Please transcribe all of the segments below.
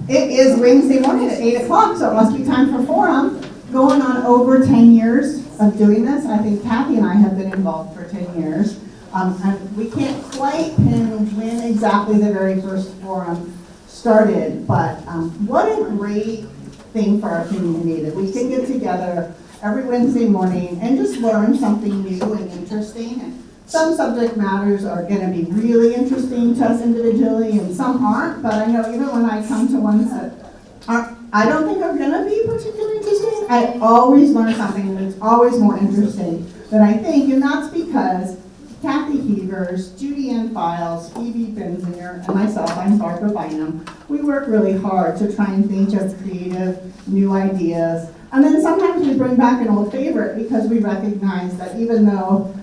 It is Wednesday morning at 8 o'clock, so it must be time for forum. Going on over 10 years of doing this. I think Kathy and I have been involved for 10 years. And we can't quite pin when exactly the very first forum started, but what a great thing for our community that we can get together every Wednesday morning and just learn something new and interesting. And some subject matters are going to be really interesting to us individually, and some aren't. But I know even when I come to ones that I don't think are going to be particularly interesting, I always learn something that's always more interesting than I think, and that's because Kathy Heavers, Judy Ann Files, Phoebe Benzinger, and myself, I'm Barbara Bynum, we work really hard to try and think of creative, new ideas. And then sometimes we bring back an old favorite because we recognize that even though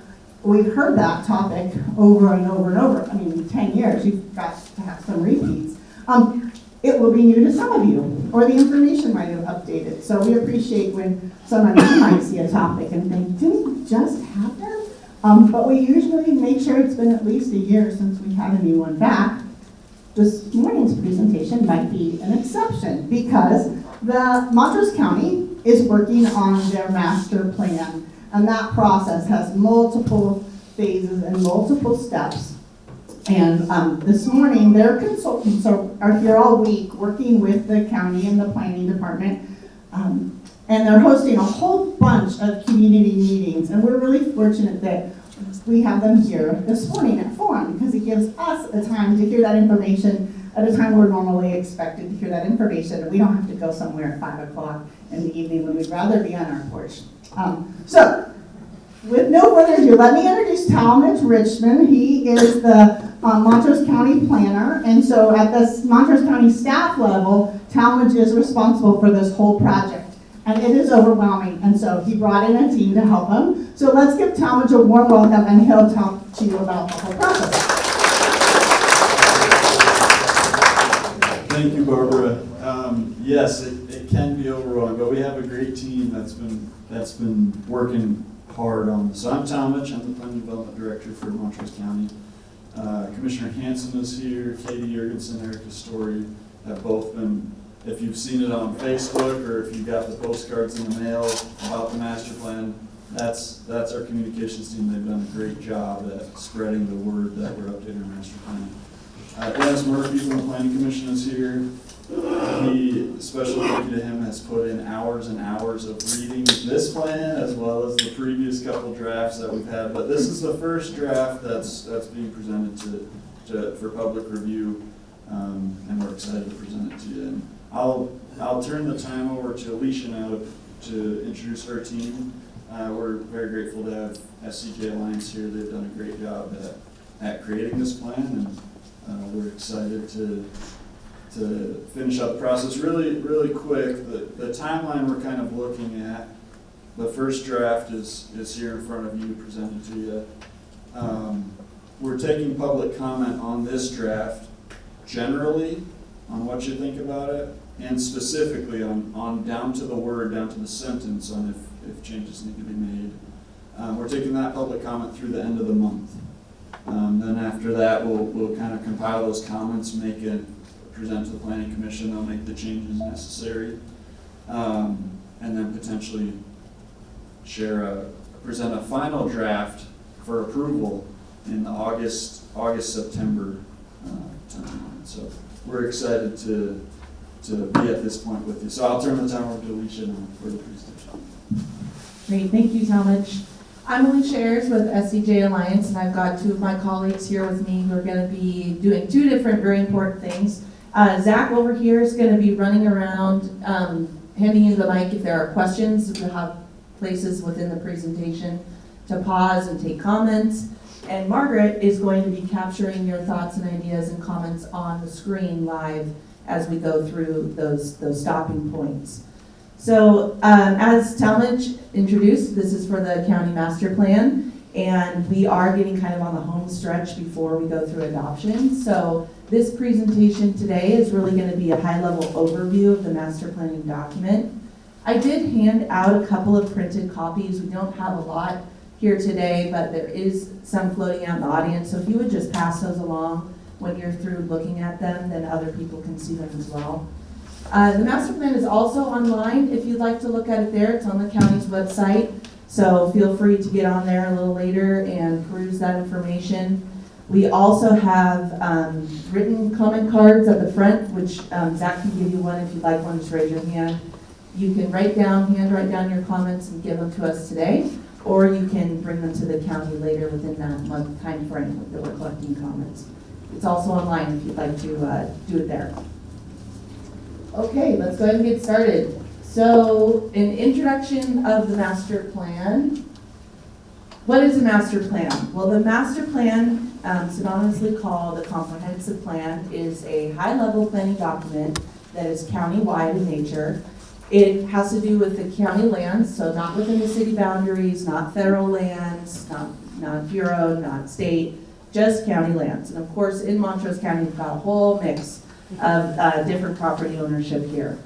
we've heard that topic over and over and over, I mean, 10 years, you've got to have some repeats. It will be new to some of you, or the information might have updated. So we appreciate when some of you might see a topic and think, didn't it just happen? But we usually make sure it's been at least a year since we had a new one back. This morning's presentation might be an exception because the Montrose County is working on their master plan, and that process has multiple phases and multiple steps. And this morning, their consultants are here all week working with the county and the planning department. And they're hosting a whole bunch of community meetings, and we're really fortunate that we have them here this morning at Forum because it gives us a time to hear that information at a time we're normally expected to hear that information, and we don't have to go somewhere at 5 o'clock in the evening when we'd rather be on our porch. So, with no further ado, let me introduce Talmadge Richmond. He is the Montrose County planner, and so at the Montrose County staff level, Talmadge is responsible for this whole project. And it is overwhelming, and so he brought in a team to help him. So let's give Talmadge a warm welcome, and he'll talk to you about the whole process. Thank you, Barbara. Yes, it can be overwhelming, but we have a great team that's been working hard on this. So I'm Talmadge. I'm the Planning Development Director for Montrose County. Commissioner Hanson is here. Katie Jurgensen, Erica Story have both been. If you've seen it on Facebook or if you got the postcards in the mail about the master plan, that's our communications team. They've done a great job at spreading the word that we're updating our master plan. Dennis Murphy from the Planning Commission is here. He, special thank you to him, has put in hours and hours of reading this plan as well as the previous couple drafts that we've had. But this is the first draft that's being presented for public review, and we're excited to present it to you. And I'll turn the time over to Alicia now to introduce her team. We're very grateful to have SCJ Alliance here. They've done a great job at creating this plan, and we're excited to finish up the process really quick. The timeline we're kind of looking at, the first draft is here in front of you, presented to you. We're taking public comment on this draft generally on what you think about it, and specifically on down to the word, down to the sentence on if changes need to be made. We're taking that public comment through the end of the month. Then after that, we'll kind of compile those comments, present to the Planning Commission. They'll make the changes necessary, and then potentially present a final draft for approval in the August-September timeline. So we're excited to be at this point with you. So I'll turn the time over to Alicia now for the presentation. Great, thank you, Talmadge. I'm Alicia Ayers with SCJ Alliance, and I've got two of my colleagues here with me who are going to be doing two different very important things. Zach over here is going to be running around, handing you the mic if there are questions. We'll have places within the presentation to pause and take comments. And Margaret is going to be capturing your thoughts and ideas and comments on the screen live as we go through those stopping points. So as Talmadge introduced, this is for the county master plan, and we are getting kind of on the home stretch before we go through adoption. So this presentation today is really going to be a high-level overview of the master planning document. I did hand out a couple of printed copies. We don't have a lot here today, but there is some floating out in the audience, so if you would just pass those along. when you're through looking at them, then other people can see them as well. The master plan is also online. If you'd like to look at it there, it's on the county's website. So feel free to get on there a little later and peruse that information. We also have written comment cards at the front, which Zach can give you one if you'd like one, just raise your hand. You can write down your comments and give them to us today, or you can bring them to the county later within that month time frame that we're collecting comments. It's also online if you'd like to do it there. Okay, let's go ahead and get started. So, an introduction of the master plan. What is a master plan? Well, the master plan, synonymously called a comprehensive plan, is a high-level planning document that is county-wide in nature. It has to do with the county lands, so not within the city boundaries, not federal lands, not bureau, not state, just county lands. And of course, in Montrose County, we've got a whole mix of different property ownership here.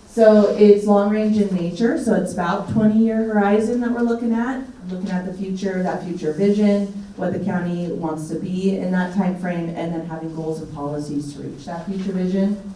So it's long range in nature, so it's about 20-year horizon that we're looking at the future, that future vision, what the county wants to be in that time frame, and then having goals and policies to reach that future vision.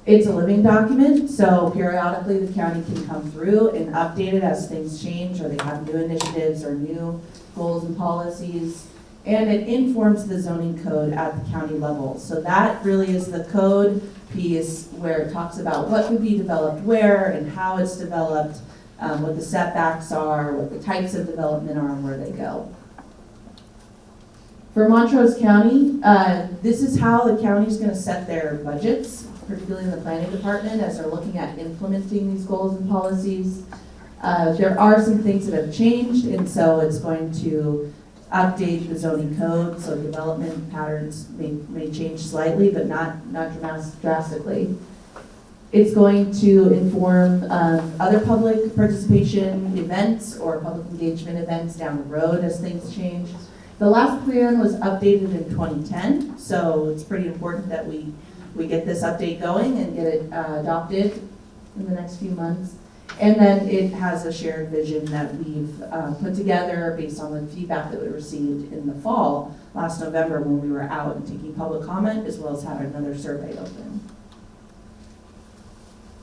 It's a living document, so periodically the county can come through and update it as things change, or they have new initiatives or new goals and policies. And it informs the zoning code at the county level. So that really is the code piece where it talks about what could be developed where and how it's developed, what the setbacks are, what the types of development are, and where they go. For Montrose County, this is how the county's going to set their budgets, particularly in the planning department, as they're looking at implementing these goals and policies. There are some things that have changed, and so it's going to update the zoning code, so development patterns may change slightly, but not drastically. It's going to inform other public participation events or public engagement events down the road as things change. The last plan was updated in 2010, so it's pretty important that we get this update going and get it adopted in the next few months. And then it has a shared vision that we've put together based on the feedback that we received in the fall, last November, when we were out and taking public comment, as well as had another survey open.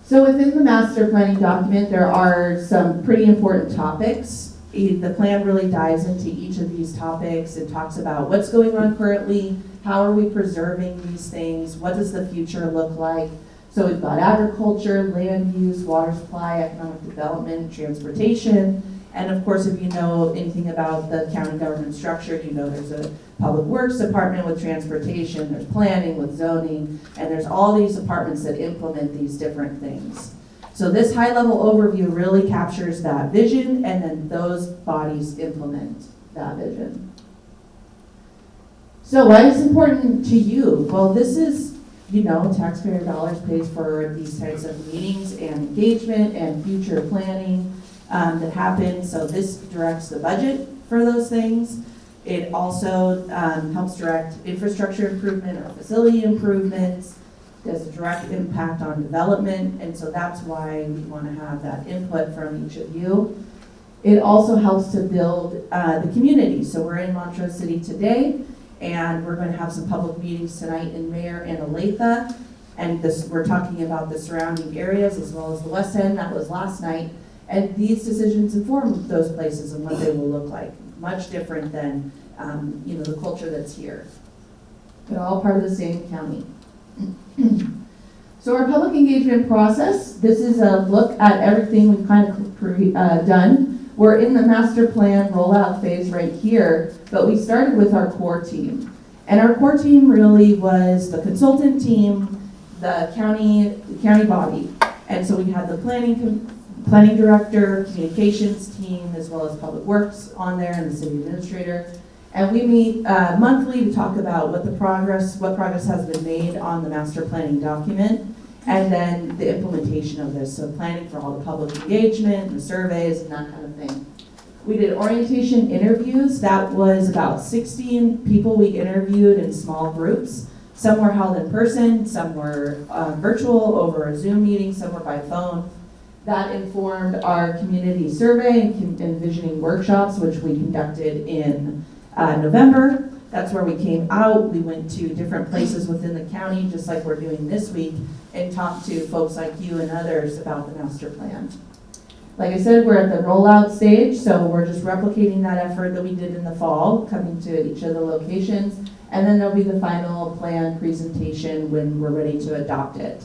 So within the master planning document, there are some pretty important topics. The plan really dives into each of these topics and talks about what's going on currently, how are we preserving these things, what does the future look like. So we've got agriculture, land use, water supply, economic development, transportation, and of course, if you know anything about the county government structure, you know there's a public works department with transportation, there's planning with zoning, and there's all these departments that implement these different things. So this high-level overview really captures that vision, and then those bodies implement that vision. So why is it important to you? Well, this is, taxpayer dollars pays for these types of meetings and engagement and future planning that happens. So this directs the budget for those things. It also helps direct infrastructure improvement or facility improvements. There's a direct impact on development, and so that's why we want to have that input from each of you. It also helps to build the community. So we're in Montrose City today, and we're going to have some public meetings tonight in Mayor and Olathe, and we're talking about the surrounding areas as well as the West End. That was last night, and these decisions inform those places and what they will look like. Much different than the culture that's here. They're all part of the same county. So our public engagement process, this is a look at everything we've kind of done. We're in the master plan rollout phase right here, but we started with our core team. And our core team really was the consultant team, the county body. And so we had the planning director, communications team, as well as public works on there, and the city administrator. And we meet monthly to talk about what progress has been made on the master planning document, and then the implementation of this. So planning for all the public engagement, and the surveys, and that kind of thing. We did orientation interviews. That was about 16 people we interviewed in small groups. Some were held in person, some were virtual over a Zoom meeting, some were by phone. That informed our community survey and envisioning workshops, which we conducted in November. That's where we came out. We went to different places within the county, just like we're doing this week, and talked to folks like you and others about the master plan. Like I said, we're at the rollout stage, so we're just replicating that effort that we did in the fall, coming to each of the locations, and then there'll be the final plan presentation when we're ready to adopt it.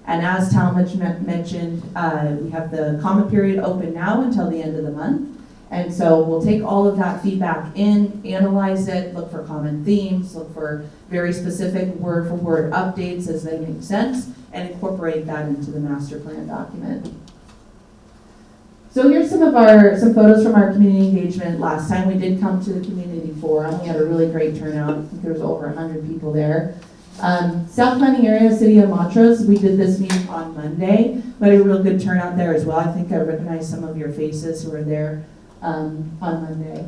And as Talmadge mentioned, we have the comment period open now until the end of the month. And so we'll take all of that feedback in, analyze it, look for common themes, look for very specific word-for-word updates as they make sense, and incorporate that into the master plan document. So here's some photos from our community engagement. Last time we did come to the community forum. We had a really great turnout. I think there was over 100 people there. South Planning Area, City of Montrose, we did this meeting on Monday. We had a real good turnout there as well. I think I recognized some of your faces who were there on Monday.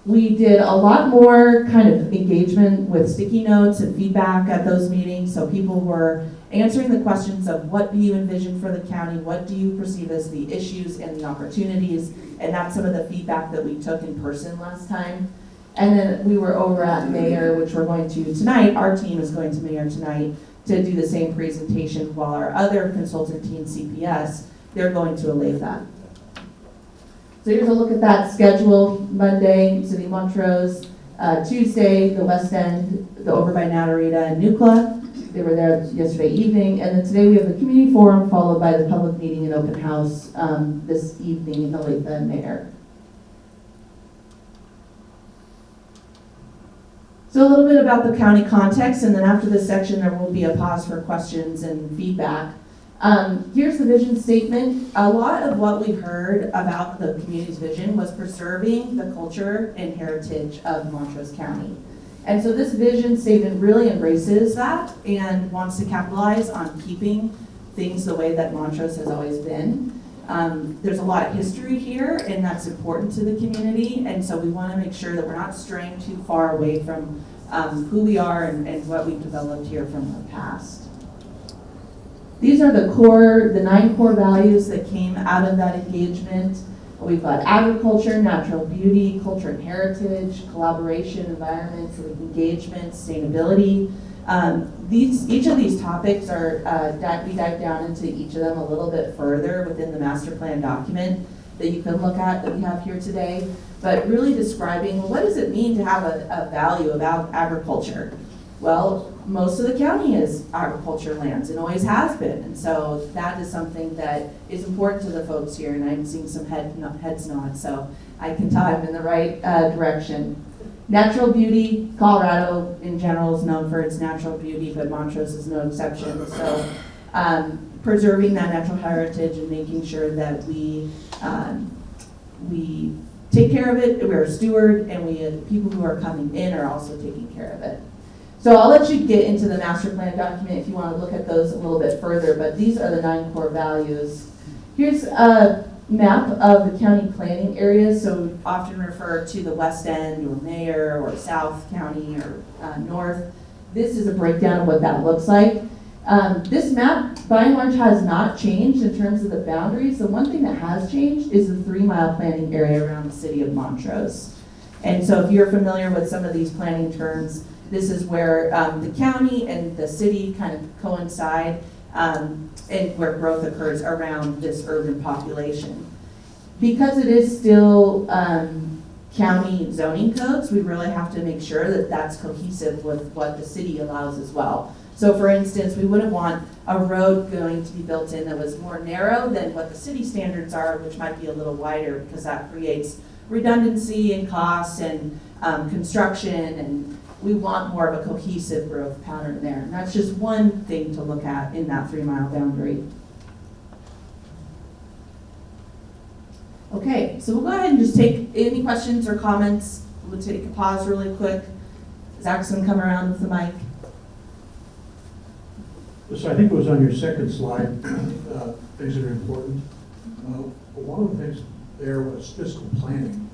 We did a lot more kind of engagement with sticky notes and feedback at those meetings, so people were answering the questions of what do you envision for the county, what do you perceive as the issues and the opportunities, and that's some of the feedback that we took in person last time. And then we were over at Mayor, which we're going to tonight. Our team is going to Mayor tonight to do the same presentation, while our other consultant team, CPS, they're going to Olathe. So here's a look at that schedule. Monday, City of Montrose. Tuesday, the West End, the over by Natarita and Nucla. They were there yesterday evening. And then today we have the community forum followed by the public meeting and open house this evening in Olathe and Mayor. So a little bit about the county context, and then after this section there will be a pause for questions and feedback. Here's the vision statement. A lot of what we heard about the community's vision was preserving the culture and heritage of Montrose County. And so this vision statement really embraces that and wants to capitalize on keeping things the way that Montrose has always been. There's a lot of history here, and that's important to the community, and so we want to make sure that we're not straying too far away from who we are and what we've developed here from the past. These are the 9 core values that came out of that engagement. We've got agriculture, natural beauty, culture and heritage, collaboration, environment, engagement, sustainability. Each of these topics are, we dive down into each of them a little bit further within the master plan document that you can look at that we have here today, but really describing, well, what does it mean to have a value about agriculture? Well, most of the county is agriculture lands and always has been, and so that is something that is important to the folks here, and I'm seeing some heads nod, so I can tell I'm in the right direction. Natural beauty, Colorado in general is known for its natural beauty, but Montrose is no exception. So preserving that natural heritage and making sure that we take care of it, we're a steward, and the people who are coming in are also taking care of it. So I'll let you get into the master plan document if you want to look at those a little bit further, but these are the 9 core values. Here's a map of the county planning areas, so we often refer to the West End or Mayor or South County or North. This is a breakdown of what that looks like. This map, by and large, has not changed in terms of the boundaries. The one thing that has changed is the 3-mile planning area around the city of Montrose. And so if you're familiar with some of these planning terms, this is where the county and the city kind of coincide and where growth occurs around this urban population. Because it is still county zoning codes, we really have to make sure that that's cohesive with what the city allows as well. So for instance, we wouldn't want a road going to be built in that was more narrow than what the city standards are, which might be a little wider, because that creates redundancy and costs and construction, and we want more of a cohesive growth pattern there. And that's just one thing to look at in that 3-mile boundary. Okay, so we'll go ahead and just take any questions or comments. We'll take a pause really quick. Zach's gonna come around with the mic. So I think it was on your second slide, things that are important. But one of the things there was fiscal planning,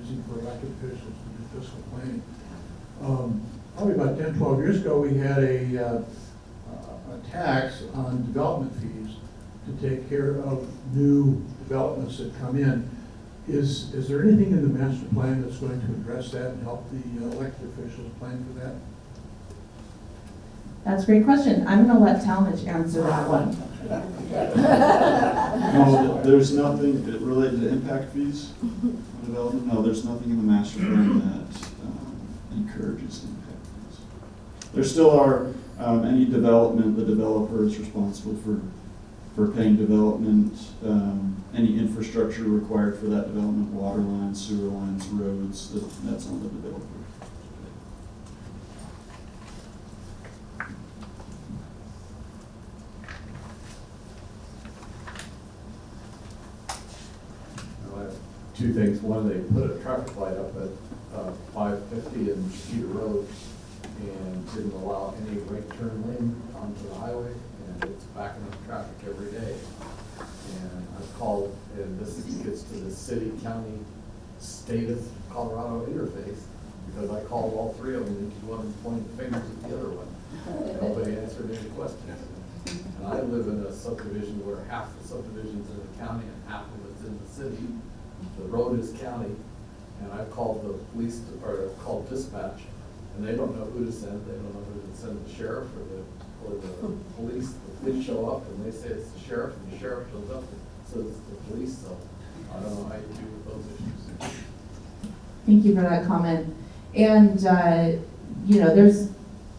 using for elected officials to do fiscal planning. Probably about 10, 12 years ago, we had a tax on development fees to take care of new developments that come in. Is there anything in the master plan that's going to address that and help the elected officials plan for that? That's a great question. I'm gonna let Talmadge answer that one. No, there's nothing related to impact fees on development. No, there's nothing in the master plan that encourages impact fees. There still are, any development, the developer is responsible for paying development, any infrastructure required for that development, water lines, sewer lines, roads, that's on the developer. Two things. One, they put a traffic light up at 550 and Cedar Road and didn't allow any right turn lane onto the highway, and it's backing up traffic every day. And I've called, and this gets to the city, county, state of Colorado interface, because I called all three of them, and each one pointed fingers at the other one. Nobody answered any questions. And I live in a subdivision where half the subdivision's in the county and half of it's in the city. The road is county, and I've called the police, or I've called dispatch, and they don't know who to send. They don't know who to send the sheriff or the police. The police show up, and they say it's the sheriff, and the sheriff shows up and says it's the police, so I don't know how you deal with those issues. Thank you for that comment. And,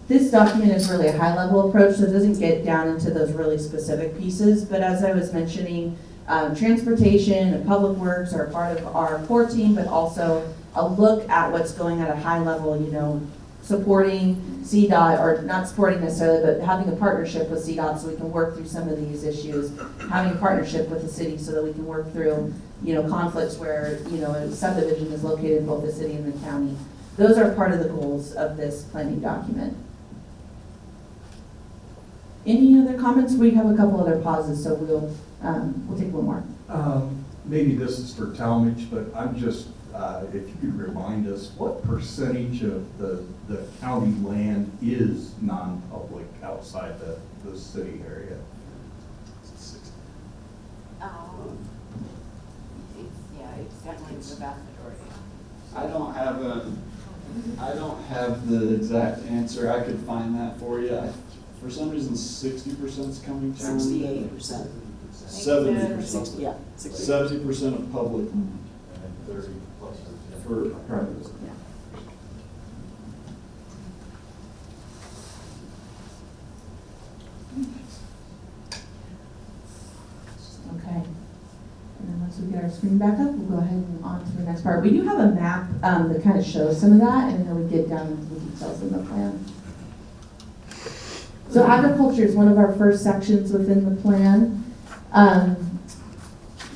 this document is really a high-level approach, so it doesn't get down into those really specific pieces. But as I was mentioning, transportation and public works are part of our core team, but also a look at what's going at a high level, supporting CDOT, or not supporting necessarily, but having a partnership with CDOT so we can work through some of these issues, having a partnership with the city so that we can work through, conflicts where, a subdivision is located in both the city and the county. Those are part of the goals of this planning document. Any other comments? We have a couple other pauses, so we'll take one more. Maybe this is for Talmadge, but I'm just, if you could remind us, what percentage of the county land is non-public outside the city area? It's definitely the vast majority. I don't have the exact answer. I could find that for you. For some reason, 60% is coming to 68%. 70%. Yeah. 70% of public And 30 plus. for private. Okay. And then once we get our screen back up, we'll go ahead and on to the next part. We do have a map that kind of shows some of that, and then we get down into the details in the plan. So agriculture is one of our first sections within the plan.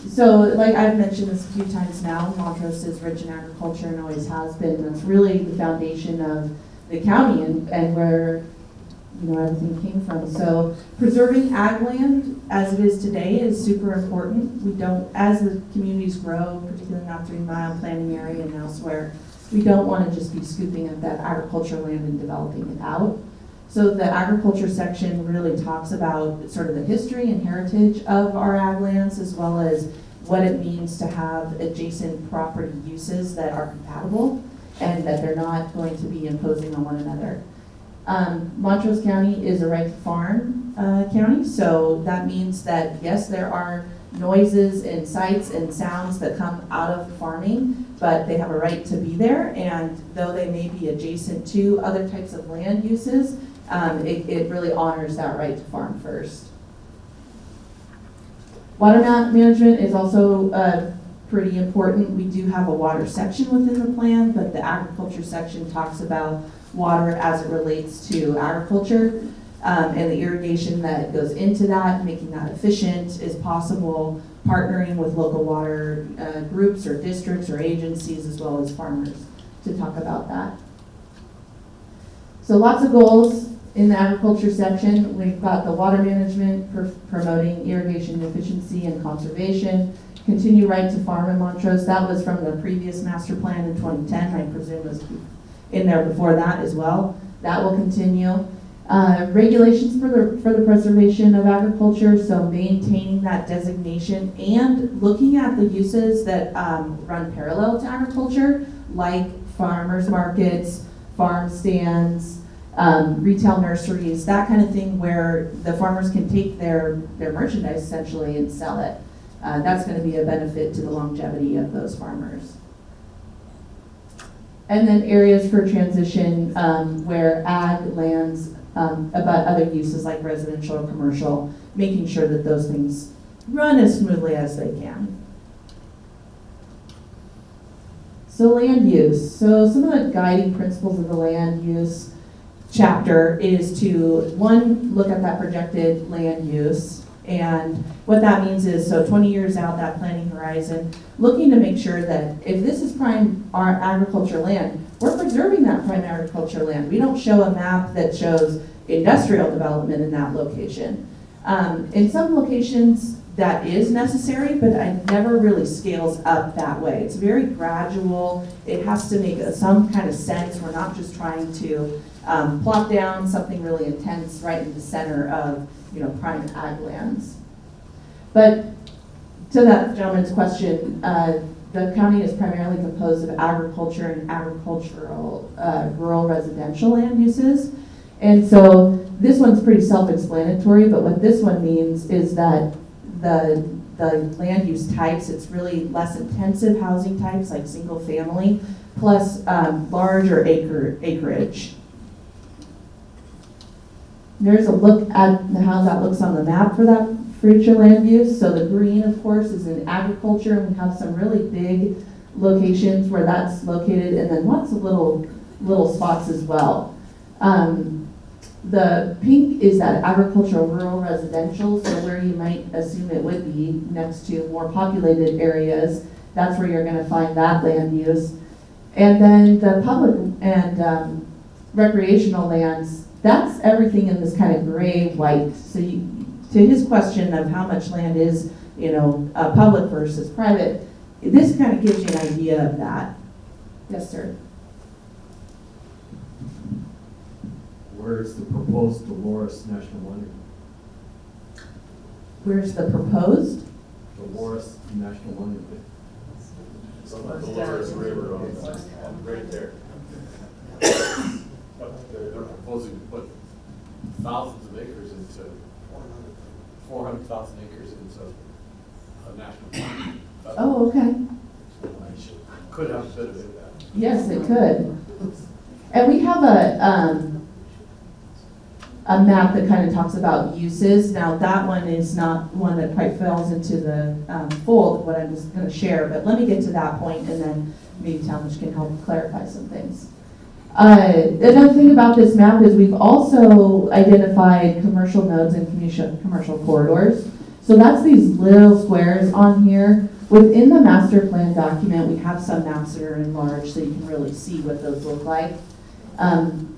So like I've mentioned this a few times now, Montrose is rich in agriculture and always has been. That's really the foundation of the county and where everything came from. So preserving ag land as it is today is super important. We don't, as the communities grow, particularly in that 3 mile planning area and elsewhere, we don't want to just be scooping up that agriculture land and developing it out. So the agriculture section really talks about sort of the history and heritage of our ag lands, as well as what it means to have adjacent property uses that are compatible and that they're not going to be imposing on one another. Montrose County is a right to farm county, so that means that yes, there are noises and sights and sounds that come out of farming, but they have a right to be there, and though they may be adjacent to other types of land uses, it really honors that right to farm first. Water management is also pretty important. We do have a water section within the plan, but the agriculture section talks about water as it relates to agriculture and the irrigation that goes into that, making that efficient as possible, partnering with local water groups or districts or agencies as well as farmers to talk about that. So lots of goals in the agriculture section. We've got the water management, promoting irrigation efficiency and conservation, continue right to farm in Montrose. That was from the previous master plan in 2010. I presume was in there before that as well. That will continue. Regulations for the preservation of agriculture, so maintaining that designation and looking at the uses that run parallel to agriculture, like farmers markets, farm stands, retail nurseries, that kind of thing, where the farmers can take their merchandise essentially and sell it. That's going to be a benefit to the longevity of those farmers. And then areas for transition where ag lands about other uses like residential or commercial, making sure that those things run as smoothly as they can. So land use. So some of the guiding principles of the land use chapter is to, one, look at that projected land use. And what that means is, so 20 years out, that planning horizon, looking to make sure that if this is prime agriculture land, we're preserving that prime agriculture land. We don't show a map that shows industrial development in that location. In some locations, that is necessary, but it never really scales up that way. It's very gradual. It has to make some kind of sense. We're not just trying to plop down something really intense right in the center of prime ag lands. But to that gentleman's question, the county is primarily composed of agriculture and agricultural rural residential land uses. And so this one's pretty self-explanatory, but what this one means is that the land use types, it's really less intensive housing types like single family, plus larger acreage. There's a look at how that looks on the map for that future land use. So the green, of course, is in agriculture, and we have some really big locations where that's located, and then lots of little spots as well. The pink is that agricultural rural residential, so where you might assume it would be next to more populated areas, that's where you're going to find that land use. And then the public and recreational lands, that's everything in this kind of gray white. So to his question of how much land is public versus private, this kind of gives you an idea of that. Yes, sir. Where's the proposed Dolores National Monument? Where's the proposed? Dolores National Monument. It's on the Dolores River right there. They're proposing to put thousands of acres into 400,000 acres into a national park. Oh, okay. Could have a bit of impact. Yes, it could. And we have a map that kind of talks about uses. Now that one is not one that quite falls into the fold of what I'm just going to share, but let me get to that point and then maybe Talmadge can help clarify some things. Another thing about this map is we've also identified commercial nodes and commercial corridors. So that's these little squares on here. Within the master plan document, we have some maps that are enlarged so you can really see what those look like.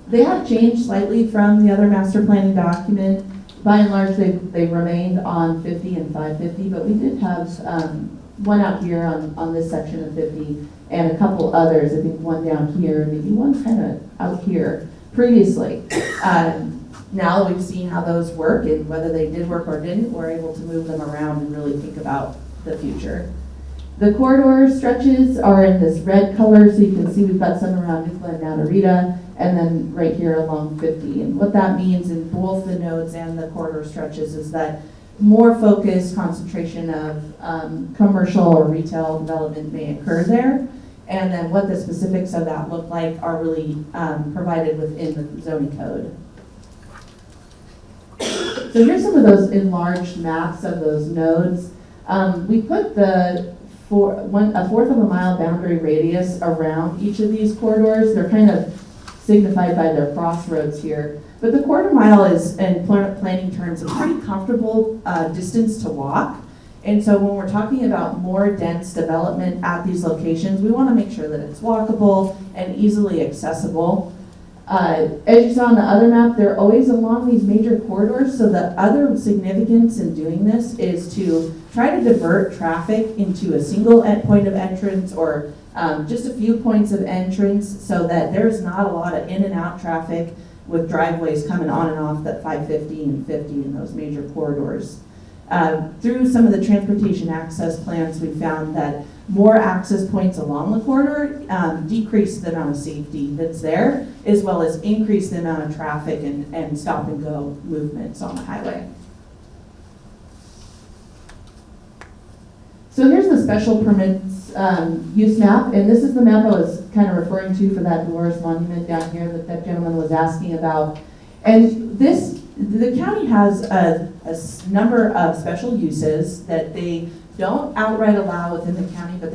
They have changed slightly from the other master planning document. By and large, they remained on 50 and 550, but we did have one out here on this section of 50 and a couple others, I think one down here, maybe one kind of out here previously. Now that we've seen how those work and whether they did work or didn't, we're able to move them around and really think about the future. The corridor stretches are in this red color, so you can see we've got some around Nucla and Natarita, and then right here along 50. And what that means in both the nodes and the corridor stretches is that more focused concentration of commercial or retail development may occur there. And then what the specifics of that look like are really provided within the zoning code. So here's some of those enlarged maps of those nodes. We put a fourth of a mile boundary radius around each of these corridors. They're kind of signified by their crossroads here. But the quarter mile is, in planning terms, a pretty comfortable distance to walk. And so when we're talking about more dense development at these locations, we want to make sure that it's walkable and easily accessible. As you saw on the other map, they're always along these major corridors. So the other significance in doing this is to try to divert traffic into a single point of entrance or just a few points of entrance so that there's not a lot of in and out traffic with driveways coming on and off that 550 and 50 in those major corridors. Through some of the transportation access plans, we found that more access points along the corridor decrease the amount of safety that's there, as well as increase the amount of traffic and stop and go movements on the highway. So here's the special permits use map, and this is the map I was kind of referring to for that Dolores Monument down here that that gentleman was asking about. And the county has a number of special uses that they don't outright allow within the county, but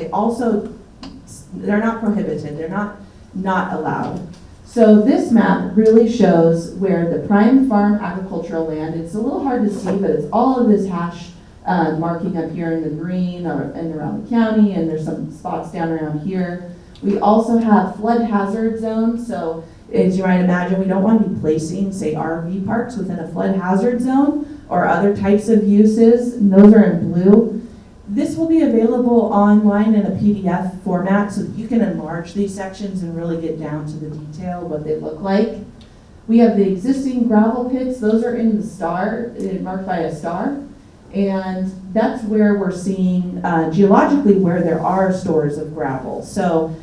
they're not prohibited, they're not allowed. So this map really shows where the prime farm agricultural land, it's a little hard to see, but it's all of this hash marking up here in the green and around the county, and there's some spots down around here. We also have flood hazard zones, so as you might imagine, we don't want to be placing, say, RV parks within a flood hazard zone or other types of uses, and those are in blue. This will be available online in a PDF format so that you can enlarge these sections and really get down to the detail of what they look like. We have the existing gravel pits, those are in the star, marked by a star. And that's where we're seeing geologically where there are stores of gravel. So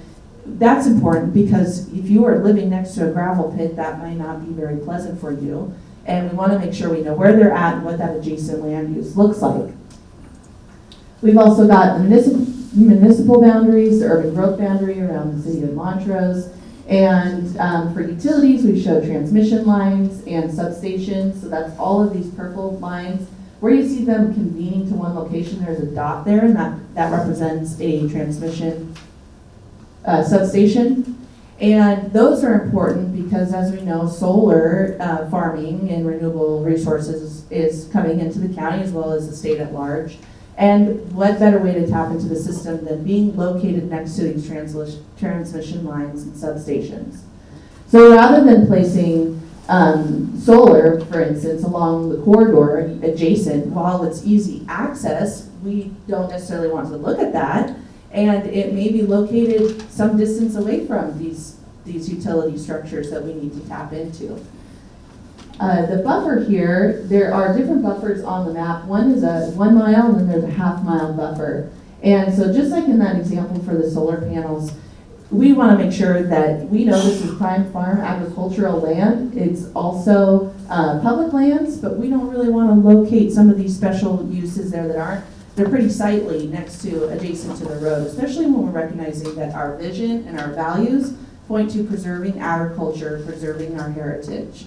that's important because if you are living next to a gravel pit, that might not be very pleasant for you. And we want to make sure we know where they're at and what that adjacent land use looks like. We've also got the municipal boundaries, the urban growth boundary around the city of Montrose. And for utilities, we've showed transmission lines and substations. So that's all of these purple lines. Where you see them convening to one location, there's a dot there, and that represents a transmission substation. And those are important because, as we know, solar farming and renewable resources is coming into the county as well as the state at large. And what better way to tap into the system than being located next to these transmission lines and substations. So rather than placing solar, for instance, along the corridor adjacent, while it's easy access, we don't necessarily want to look at that. And it may be located some distance away from these utility structures that we need to tap into. The buffer here, there are different buffers on the map. One is a 1 mile and then there's a half-mile buffer. And so just like in that example for the solar panels, we want to make sure that we know this is prime farm agricultural land. It's also public lands, but we don't really want to locate some of these special uses there that aren't. They're pretty sightly next to, adjacent to the road, especially when we're recognizing that our vision and our values point to preserving agriculture, preserving our heritage.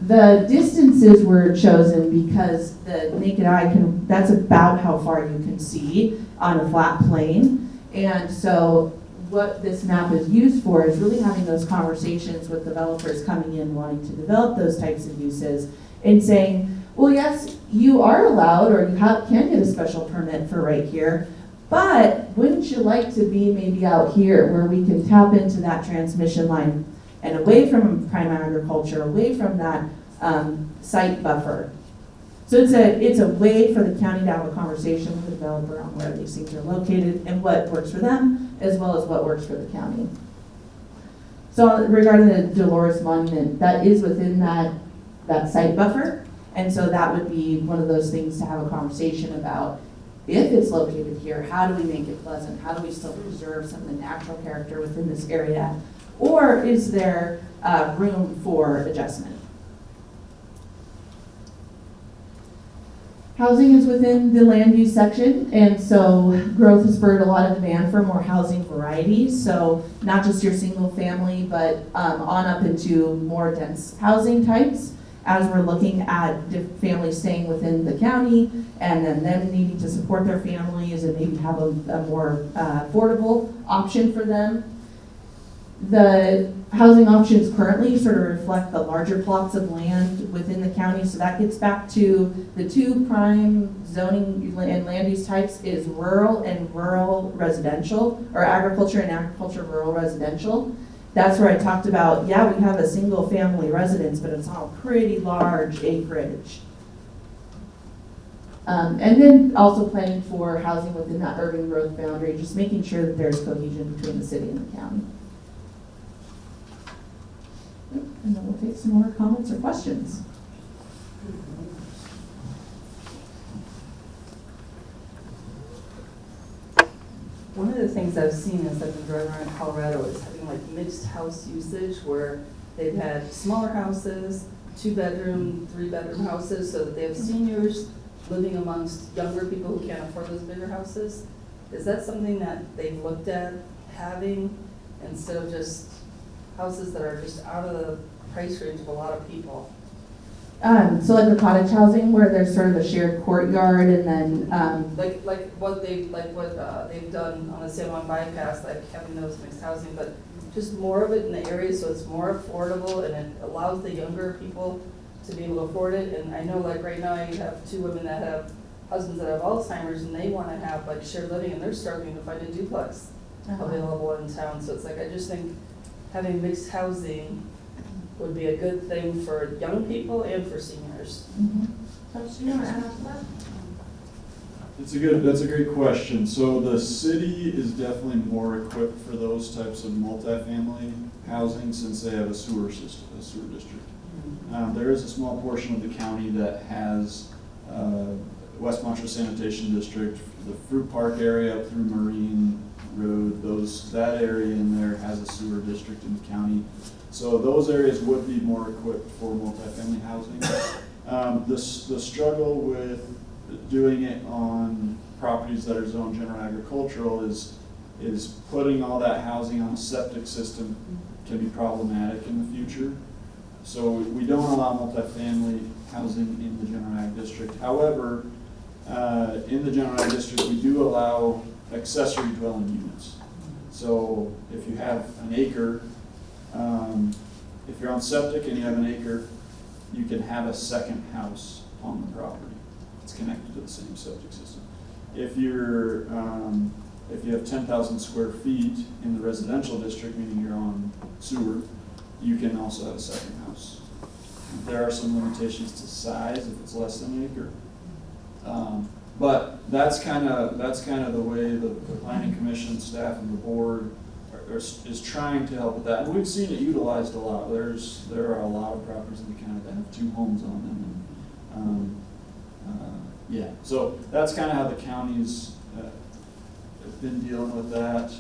The distances were chosen because the naked eye that's about how far you can see on a flat plane. And so what this map is used for is really having those conversations with developers coming in wanting to develop those types of uses and saying, well, yes, you are allowed or you can get a special permit for right here, but wouldn't you like to be maybe out here where we can tap into that transmission line and away from prime agriculture, away from that site buffer. So it's a way for the county to have a conversation with the developer on where these things are located and what works for them, as well as what works for the county. So regarding the Dolores Monument, that is within that site buffer. And so that would be one of those things to have a conversation about. If it's located here, how do we make it pleasant? How do we still preserve some of the natural character within this area? Or is there room for adjustment? Housing is within the land use section, and so growth has spurred a lot of demand for more housing varieties. So not just your single family, but on up into more dense housing types as we're looking at families staying within the county and then them needing to support their families and maybe have a more affordable option for them. The housing options currently sort of reflect the larger plots of land within the county, so that gets back to the two prime zoning and land use types is rural and rural residential, or agriculture and agriculture rural residential. That's where I talked about, yeah, we have a single family residence, but it's on a pretty large acreage. And then also planning for housing within that urban growth boundary, just making sure that there's cohesion between the city and the county. And then we'll take some more comments or questions? One of the things I've seen as I've been driving around Colorado is having like mixed house usage where they've had smaller houses, 2-bedroom, 3-bedroom houses, so that they have seniors living amongst younger people who can't afford those bigger houses. Is that something that they've looked at having instead of just houses that are just out of the price range of a lot of people? So like the cottage housing where there's sort of a shared courtyard and then, Like what they've done on the San Juan bypass, like having those mixed housing, but just more of it in the area so it's more affordable and it allows the younger people to be able to afford it. And I know like right now you have 2 women that have husbands that have Alzheimer's and they want to have like shared living and they're struggling to find a duplex available in town. So it's like, I just think having mixed housing would be a good thing for young people and for seniors. Coach, do you want to add on to that? That's a great question. So the city is definitely more equipped for those types of multifamily housing since they have a sewer system, a sewer district. There is a small portion of the county that has West Montrose Sanitation District, the Fruit Park area up through Marine Road, that area in there has a sewer district in the county. So those areas would be more equipped for multifamily housing. The struggle with doing it on properties that are zoned general agricultural is putting all that housing on a septic system can be problematic in the future. So we don't allow multifamily housing in the general ag district. However, in the general ag district, we do allow accessory dwelling units. So if you have an acre, if you're on septic and you have an acre, you can have a second house on the property. It's connected to the same septic system. If you have 10,000 square feet in the residential district, meaning you're on sewer, you can also have a second house. There are some limitations to size if it's less than an acre. But that's kind of the way the planning commission staff and the board is trying to help with that. And we've seen it utilized a lot. There are a lot of properties in the county that have 2 homes on them. Yeah, so that's kind of how the county's have been dealing with that.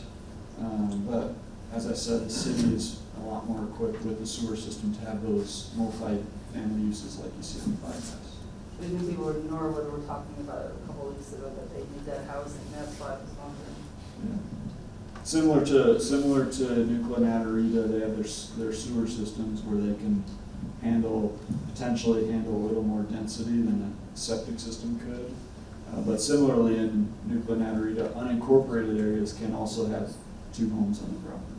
But as I said, the city is a lot more equipped with the sewer system to have those multi-family uses like you see in the bypass. I think people in Norwood were talking about it a couple of weeks ago that they need that housing. That's why I was wondering. Yeah. Similar to New Glenn-Atarita, they have their sewer systems where they can potentially handle a little more density than a septic system could. But similarly in New Glenn-Atarita, unincorporated areas can also have 2 homes on the property.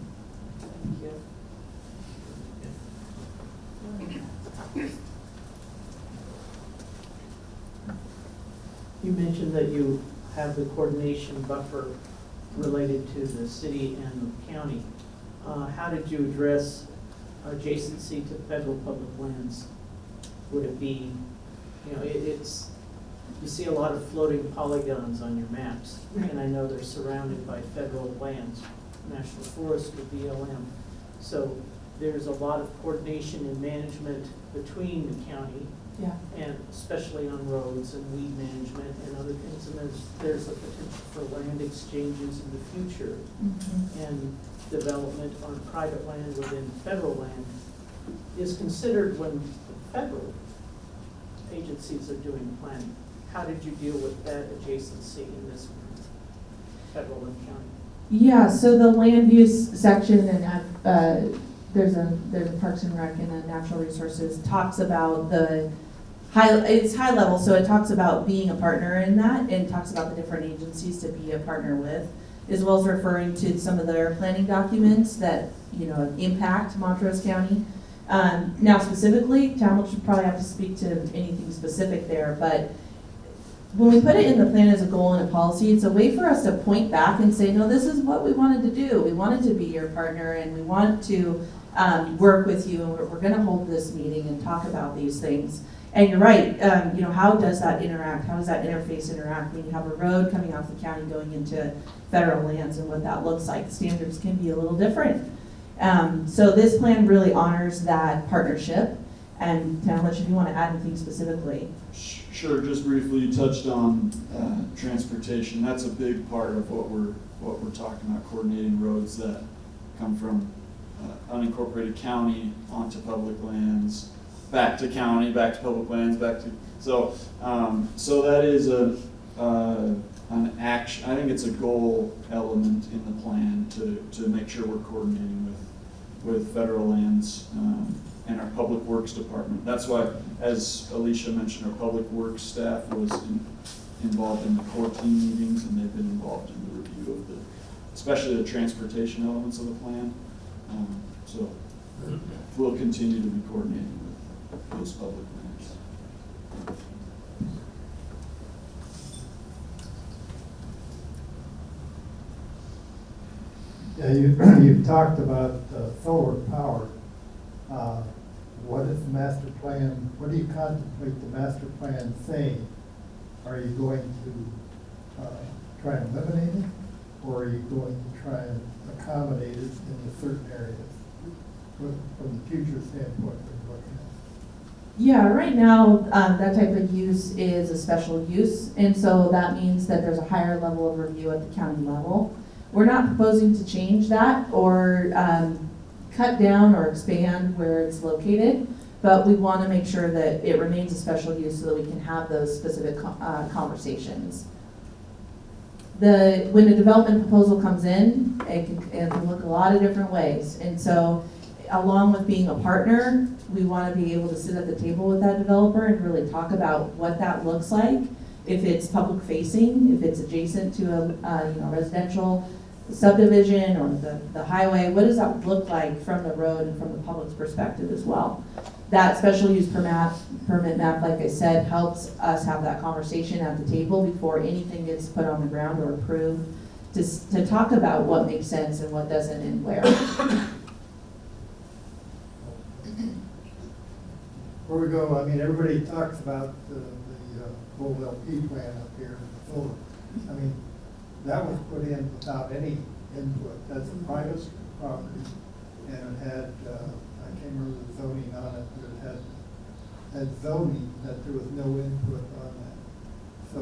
Thank you. You mentioned that you have the coordination buffer related to the city and the county. How did you address adjacency to federal public lands? Would it be, you see a lot of floating polygons on your maps, and I know they're surrounded by federal lands, National Forest or BLM. So there's a lot of coordination and management between the county, and especially on roads and weed management and other things. And there's a potential for land exchanges in the future and development on private land within federal land is considered when the federal agencies are doing planning. How did you deal with that adjacency in this federal and county? Yeah, so the land use section and there's a Parks and Rec and a Natural Resources talks about it's high level, so it talks about being a partner in that and talks about the different agencies to be a partner with, as well as referring to some of their planning documents that, impact Montrose County. Now specifically, Talmadge should probably have to speak to anything specific there, but when we put it in the plan as a goal and a policy, it's a way for us to point back and say, no, this is what we wanted to do. We wanted to be your partner and we want to work with you, and we're going to hold this meeting and talk about these things. And you're right, how does that interact? How does that interface interact when you have a road coming off the county going into federal lands and what that looks like? Standards can be a little different. So this plan really honors that partnership. And Talmadge, if you want to add anything specifically. Sure, just briefly, you touched on transportation. That's a big part of what we're talking about, coordinating roads that come from unincorporated county onto public lands, back to county, back to public lands, back to, so that is an action. I think it's a goal element in the plan to make sure we're coordinating with federal lands and our public works department. That's why, as Alicia mentioned, our public works staff was involved in the core team meetings, and they've been involved in the review of especially the transportation elements of the plan. So we'll continue to be coordinating with those public lands. Yeah, you've talked about solar power. What is the master plan, what do you contemplate the master plan saying? Are you going to try and eliminate it, or are you going to try and accommodate it in certain areas? From the future standpoint, we're looking at. Yeah, right now, that type of use is a special use, and so that means that there's a higher level of review at the county level. We're not proposing to change that or cut down or expand where it's located, but we want to make sure that it remains a special use so that we can have those specific conversations. When a development proposal comes in, it can look a lot of different ways, and so along with being a partner, we want to be able to sit at the table with that developer and really talk about what that looks like. If it's public facing, if it's adjacent to a residential subdivision or the highway, what does that look like from the road and from the public's perspective as well? That special use permit map, like I said, helps us have that conversation at the table before anything gets put on the ground or approved to talk about what makes sense and what doesn't and where. Before we go, I mean, everybody talks about the whole LP plan up here in solar. I mean, that was put in without any input. That's a private property, and it had, I can't remember the zoning on it, but it had zoning that there was no input on that. So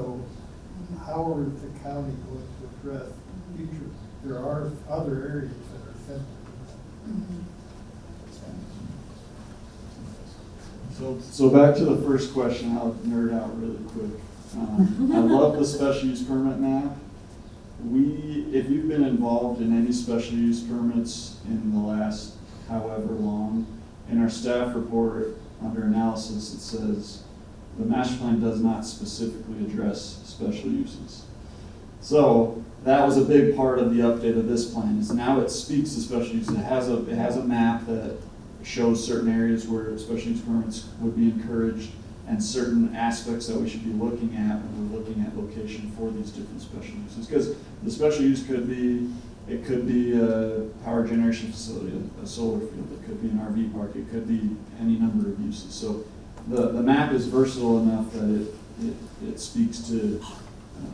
how is the county going to address future? There are other areas that are sensitive to that. So back to the first question, I'll nerd out really quick. I love the special use permit map. If you've been involved in any special use permits in the last however long, in our staff report under analysis, it says the master plan does not specifically address special uses. So that was a big part of the update of this plan, is now it speaks to special uses. It has a map that shows certain areas where special use permits would be encouraged and certain aspects that we should be looking at when we're looking at location for these different special uses. Because the special use could be a power generation facility, a solar field, it could be an RV park, it could be any number of uses. So the map is versatile enough that it speaks to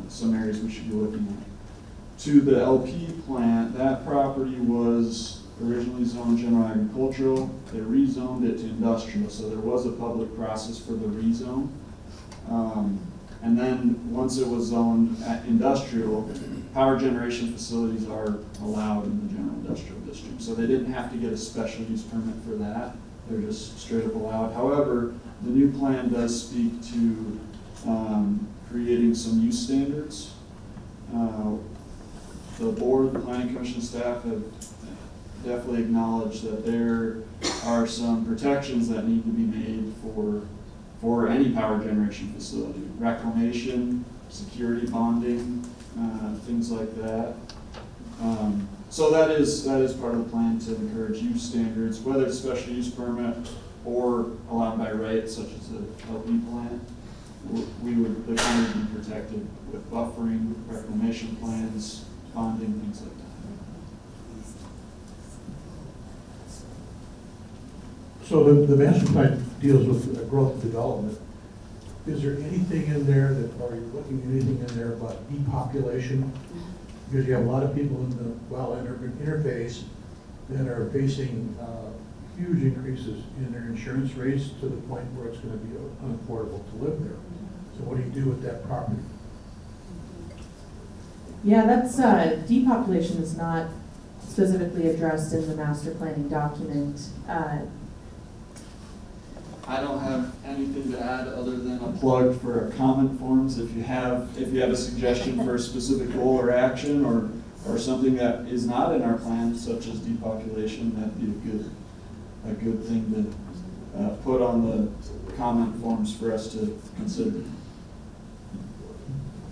some areas we should be looking at. To the LP plant, that property was originally zoned general agricultural. They rezoned it to industrial, so there was a public process for the rezone. And then once it was zoned at industrial, power generation facilities are allowed in the general industrial district. So they didn't have to get a special use permit for that. They're just straight up allowed. However, the new plan does speak to creating some use standards. The board, the planning commission staff have definitely acknowledged that there are some protections that need to be made for any power generation facility. Reclamation, security bonding, things like that. So that is part of the plan to encourage use standards, whether it's special use permit or allowed by right, such as the LP plant. The county would be protected with buffering, reclamation plans, bonding, things like that. So the master plan deals with growth and development. Is there anything in there are you looking at anything in there about depopulation? Because you have a lot of people in the interface, that are facing huge increases in their insurance rates to the point where it's going to be unaffordable to live there. So what do you do with that property? Yeah, that's, depopulation is not specifically addressed in the master planning document. I don't have anything to add other than a plug for comment forms. If you have a suggestion for a specific goal or action or something that is not in our plan, such as depopulation, that'd be a good thing to put on the comment forms for us to consider.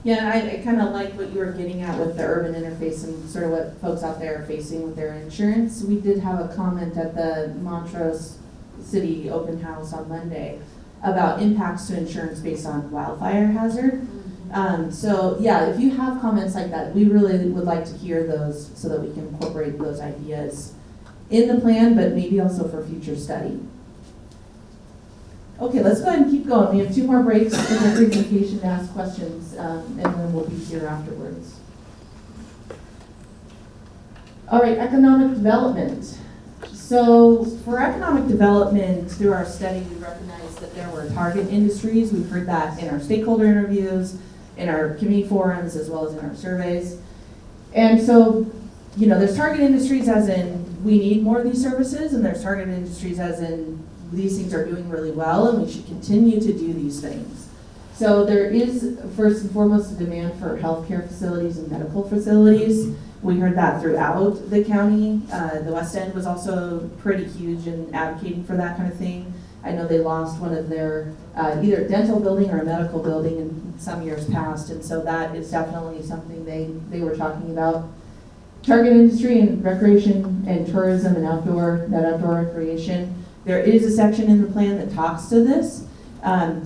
Yeah, I kind of like what you were getting at with the urban interface and sort of what folks out there are facing with their insurance. We did have a comment at the Montrose City open house on Monday about impacts to insurance based on wildfire hazard. So yeah, if you have comments like that, we really would like to hear those so that we can incorporate those ideas in the plan, but maybe also for future study. Okay, let's go ahead and keep going. We have 2 more breaks in the presentation to ask questions, and then we'll be here afterwards. All right, economic development. So for economic development, through our study, we recognized that there were target industries. We've heard that in our stakeholder interviews, in our community forums, as well as in our surveys. And so, you know, there's target industries as in we need more of these services, and there's target industries as in these things are doing really well and we should continue to do these things. So there is, first and foremost, a demand for healthcare facilities and medical facilities. We heard that throughout the county. The West End was also pretty huge in advocating for that kind of thing. I know they lost one of their, either a dental building or a medical building in some years past, and so that is definitely something they were talking about. Target industry and recreation and tourism and outdoor recreation. There is a section in the plan that talks to this.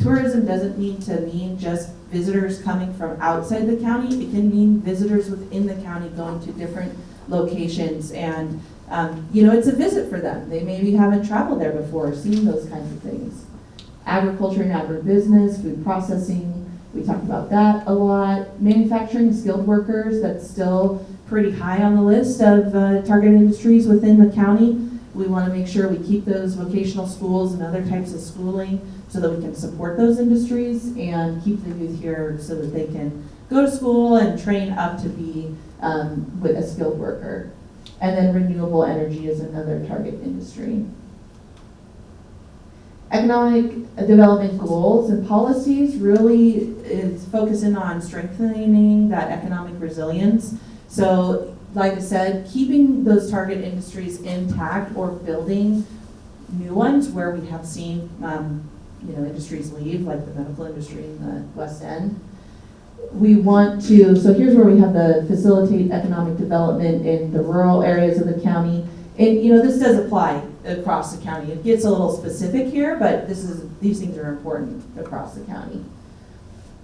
Tourism doesn't need to mean just visitors coming from outside the county. It can mean visitors within the county going to different locations, and you know, it's a visit for them. They maybe haven't traveled there before, seen those kinds of things. Agriculture and agribusiness, food processing, we talked about that a lot. Manufacturing, skilled workers, that's still pretty high on the list of target industries within the county. We want to make sure we keep those vocational schools and other types of schooling so that we can support those industries and keep the youth here so that they can go to school and train up to be with a skilled worker. And then renewable energy is another target industry. Economic development goals and policies really is focusing on strengthening that economic resilience. So like I said, keeping those target industries intact or building new ones where we have seen you know, industries leave, like the medical industry in the West End. We want to, so here's where we have the facilitate economic development in the rural areas of the county. And you know, this does apply across the county. It gets a little specific here, but these things are important across the county.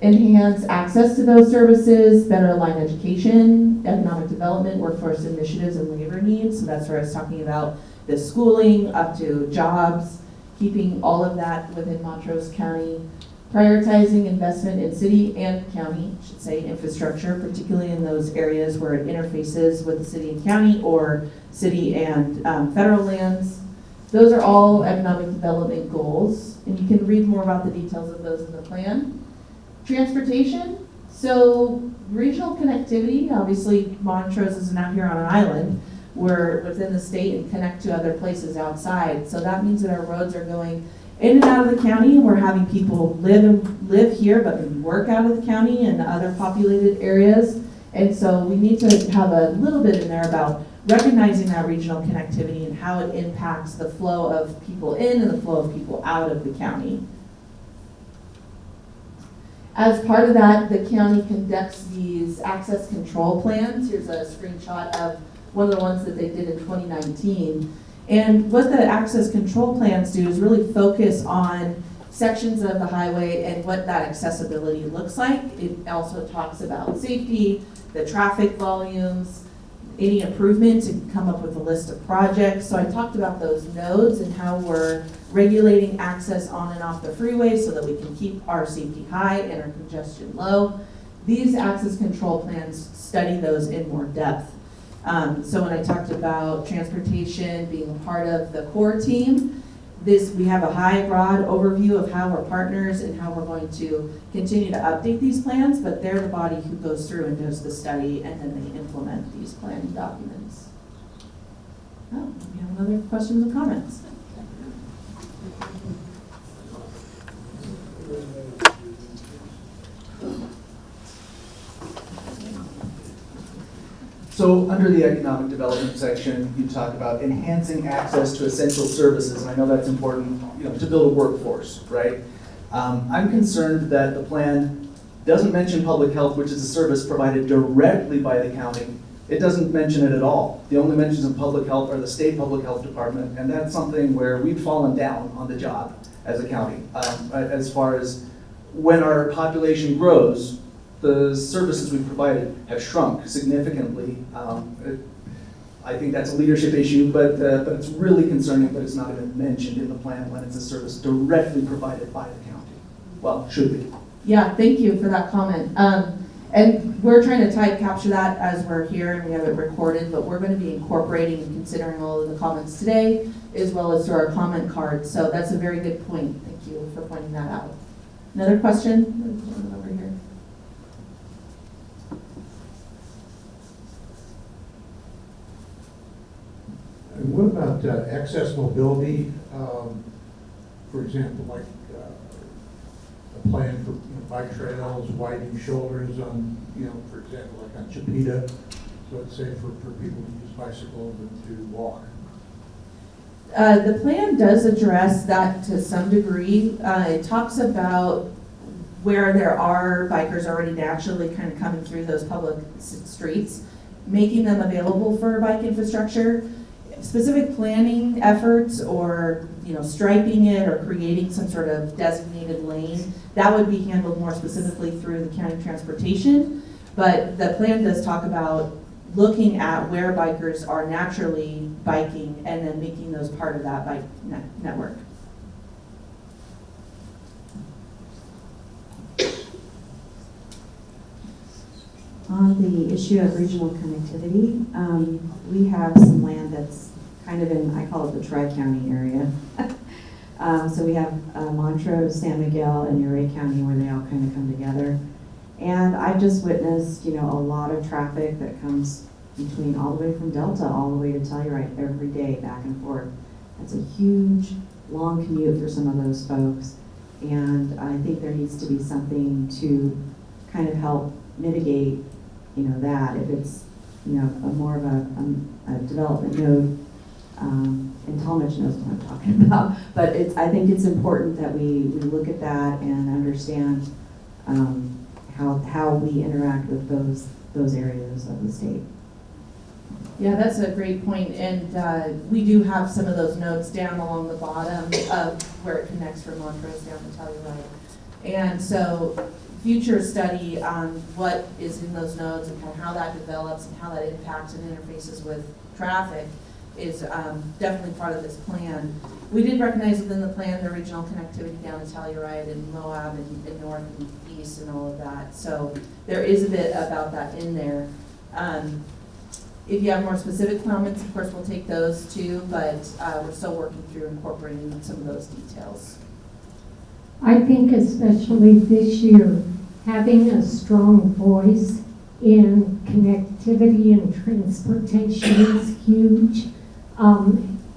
Enhance access to those services, better align education, economic development, workforce initiatives, and labor needs. So that's where I was talking about the schooling up to jobs, keeping all of that within Montrose County. Prioritizing investment in city and county, I should say, infrastructure, particularly in those areas where it interfaces with the city and county or city and federal lands. Those are all economic development goals, and you can read more about the details of those in the plan. Transportation, so regional connectivity, obviously Montrose is not here on an island. We're within the state and connect to other places outside. So that means that our roads are going in and out of the county, and we're having people live here but work out of the county and other populated areas. And so we need to have a little bit in there about recognizing that regional connectivity and how it impacts the flow of people in and the flow of people out of the county. As part of that, the county conducts these access control plans. Here's a screenshot of one of the ones that they did in 2019. And what the access control plans do is really focus on sections of the highway and what that accessibility looks like. It also talks about safety, the traffic volumes, any improvements, and come up with a list of projects. So I talked about those nodes and how we're regulating access on and off the freeway so that we can keep our safety high and our congestion low. These access control plans study those in more depth. So when I talked about transportation being a part of the core team, we have a high, broad overview of how we're partners and how we're going to continue to update these plans, but they're the body who goes through and does the study, and then they implement these planning documents. Oh, we have other questions or comments? So under the economic development section, you talk about enhancing access to essential services, and I know that's important, to build a workforce, right? I'm concerned that the plan doesn't mention public health, which is a service provided directly by the county. It doesn't mention it at all. The only mentions of public health are the state public health department, and that's something where we've fallen down on the job as a county. As far as when our population grows, the services we've provided have shrunk significantly. I think that's a leadership issue, but it's really concerning that it's not even mentioned in the plan when it's a service directly provided by the county. Well, should be. Yeah, thank you for that comment. And we're trying to type capture that as we're here and we have it recorded, but we're going to be incorporating and considering all of the comments today, as well as through our comment card. So that's a very good point. Thank you for pointing that out. Another question? Over here. And what about excess mobility? For example, like a plan for bike trails, widening shoulders on, for example, like on Chipeta. So let's say for people who use bicycles and to walk. The plan does address that to some degree. It talks about where there are bikers already naturally kind of coming through those public streets, making them available for bike infrastructure. Specific planning efforts or striping it or creating some sort of designated lane, that would be handled more specifically through the county transportation. But the plan does talk about looking at where bikers are naturally biking and then making those part of that bike network. On the issue of regional connectivity, we have some land that's kind of in, I call it the Tri-County area. So we have Montrose, San Miguel, and Uray County where they all kind of come together. And I've just witnessed, a lot of traffic that comes between all the way from Delta all the way to Telluride every day, back and forth. That's a huge, long commute for some of those folks. And I think there needs to be something to kind of help mitigate, that if it's, a more of a development node. And Talmadge knows what I'm talking about, but I think it's important that we look at that and understand how we interact with those areas of the state. Yeah, that's a great point, and we do have some of those nodes down along the bottom of where it connects from Montrose down to Telluride. And so future study on what is in those nodes and kind of how that develops and how that impacts and interfaces with traffic is definitely part of this plan. We did recognize within the plan the regional connectivity down to Telluride and Moab and north and east and all of that. So there is a bit about that in there. If you have more specific comments, of course, we'll take those too, but we're still working through incorporating some of those details. I think especially this year, having a strong voice in connectivity and transportation is huge.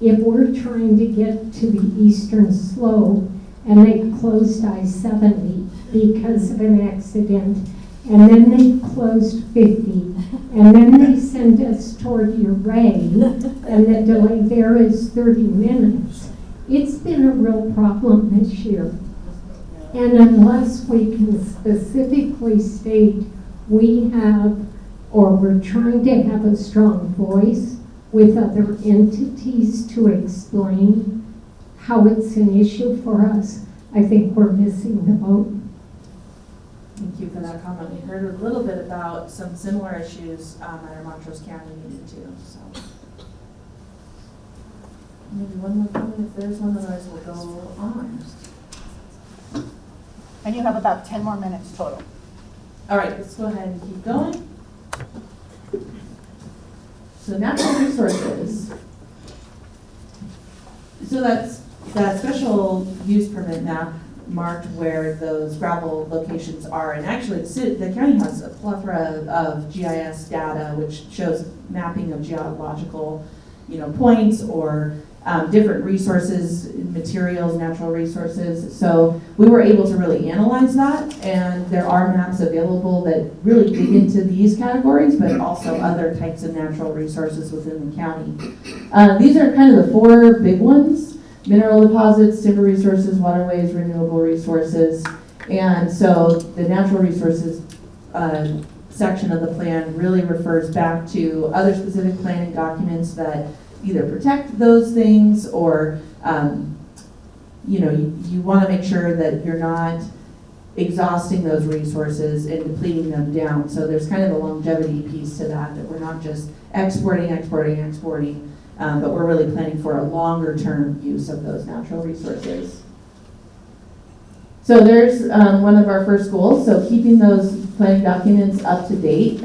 If we're trying to get to the eastern slope and they closed I-70 because of an accident, and then they closed 50, and then they send us toward Uray, and the delay there is 30 minutes. It's been a real problem this year. And unless we can specifically state we have, or we're trying to have a strong voice with other entities to explain how it's an issue for us, I think we're missing the boat. Thank you for that comment. We heard a little bit about some similar issues at our Montrose County meeting too. So maybe one more comment if there's one, otherwise we'll go on. And you have about 10 more minutes total. All right, let's go ahead and keep going. So natural resources. So that's that special use permit map marked where those gravel locations are. And actually, the county has a plethora of GIS data which shows mapping of geological, points or different resources, materials, natural resources. So we were able to really analyze that, and there are maps available that really dig into these categories, but also other types of natural resources within the county. These are kind of the four big ones: mineral deposits, timber resources, waterways, renewable resources. And so the natural resources section of the plan really refers back to other specific planning documents that either protect those things or, you want to make sure that you're not exhausting those resources and depleting them down. So there's kind of a longevity piece to that we're not just exporting, but we're really planning for a longer term use of those natural resources. So there's one of our first goals. So keeping those planning documents up to date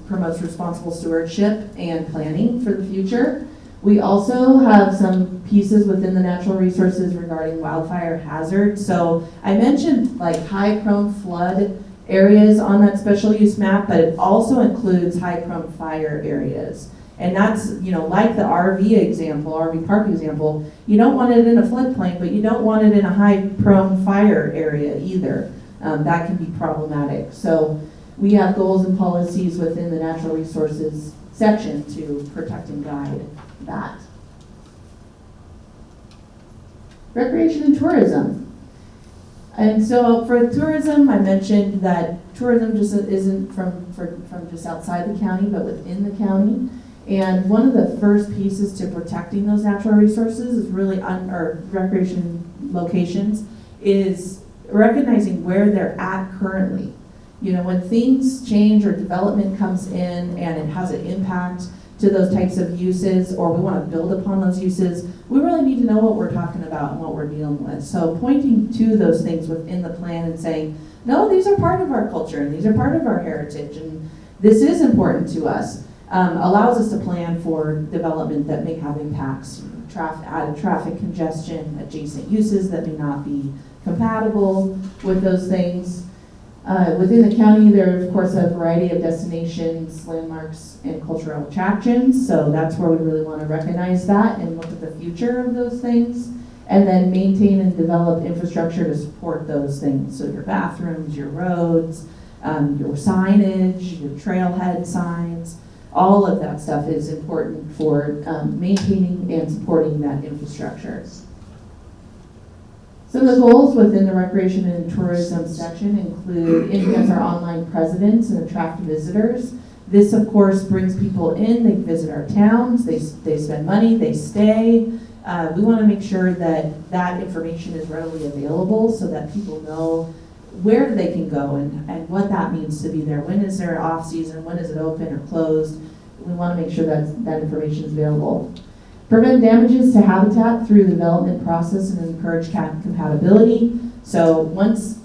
promotes responsible stewardship and planning for the future. We also have some pieces within the natural resources regarding wildfire hazard. So I mentioned like high prone flood areas on that special use map, but it also includes high prone fire areas. And that's, like the RV park example, you don't want it in a floodplain, but you don't want it in a high prone fire area either. That can be problematic. So we have goals and policies within the natural resources section to protect and guide that. Recreation and tourism. And so for tourism, I mentioned that tourism just isn't from just outside the county, but within the county. And one of the first pieces to protecting those natural resources is really or recreation locations is recognizing where they're at currently. When things change or development comes in and it has an impact to those types of uses, or we want to build upon those uses, we really need to know what we're talking about and what we're dealing with. So pointing to those things within the plan and saying, no, these are part of our culture and these are part of our heritage and this is important to us, allows us to plan for development that may have impacts, added traffic congestion, adjacent uses that may not be compatible with those things. Within the county, there are, of course, a variety of destinations, landmarks, and cultural attractions. So that's where we really want to recognize that and look at the future of those things. And then maintain and develop infrastructure to support those things. So your bathrooms, your roads, your signage, your trailhead signs, all of that stuff is important for maintaining and supporting that infrastructure. Some of the goals within the recreation and tourism section include enhance our online presence and attract visitors. This, of course, brings people in, they visit our towns, they spend money, they stay. We want to make sure that that information is readily available so that people know where they can go and what that means to be there. When is their off season? When is it open or closed? We want to make sure that information is available. Prevent damages to habitat through the development process and encourage compatibility. So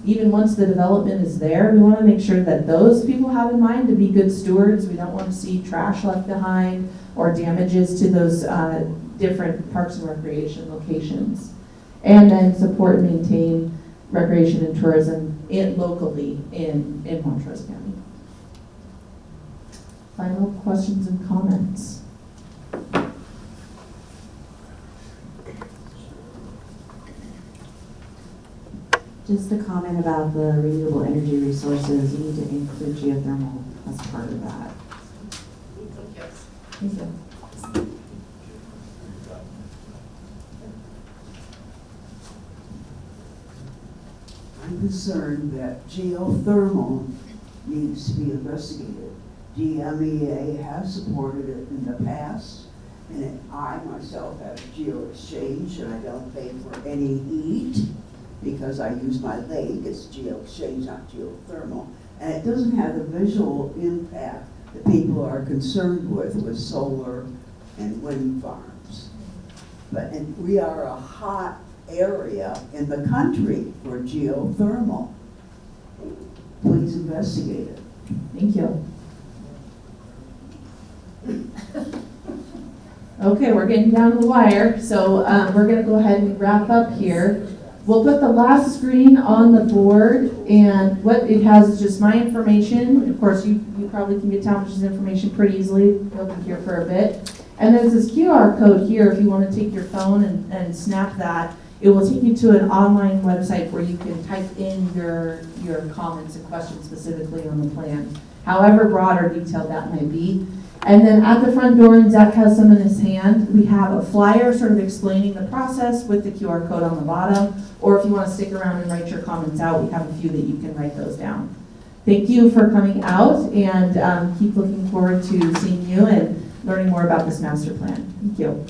even once the development is there, we want to make sure that those people have in mind to be good stewards. We don't want to see trash left behind or damages to those different parks and recreation locations. And then support and maintain recreation and tourism locally in Montrose County. Final questions and comments? Just a comment about the renewable energy resources. You need to include geothermal as part of that. Yes. Thank you. I'm concerned that geothermal needs to be investigated. DMEA has supported it in the past, and I myself have geo-exchange, and I don't pay for any heat because I use my lake. It's geo-exchange, not geothermal, and it doesn't have the visual impact that people are concerned with solar and wind farms. And we are a hot area in the country for geothermal. Please investigate it. Thank you. Okay, we're getting down to the wire, so we're gonna go ahead and wrap up here. We'll put the last screen on the board, and what it has is just my information. Of course, you probably can get Talmadge's information pretty easily. We'll be here for a bit. And there's this QR code here if you want to take your phone and snap that. It will take you to an online website where you can type in your comments and questions specifically on the plan, however broad or detailed that might be. And then at the front door, and Zach has some in his hand, we have a flyer sort of explaining the process with the QR code on the bottom. Or if you want to stick around and write your comments out, we have a few that you can write those down. Thank you for coming out, and keep looking forward to seeing you and learning more about this master plan. Thank you.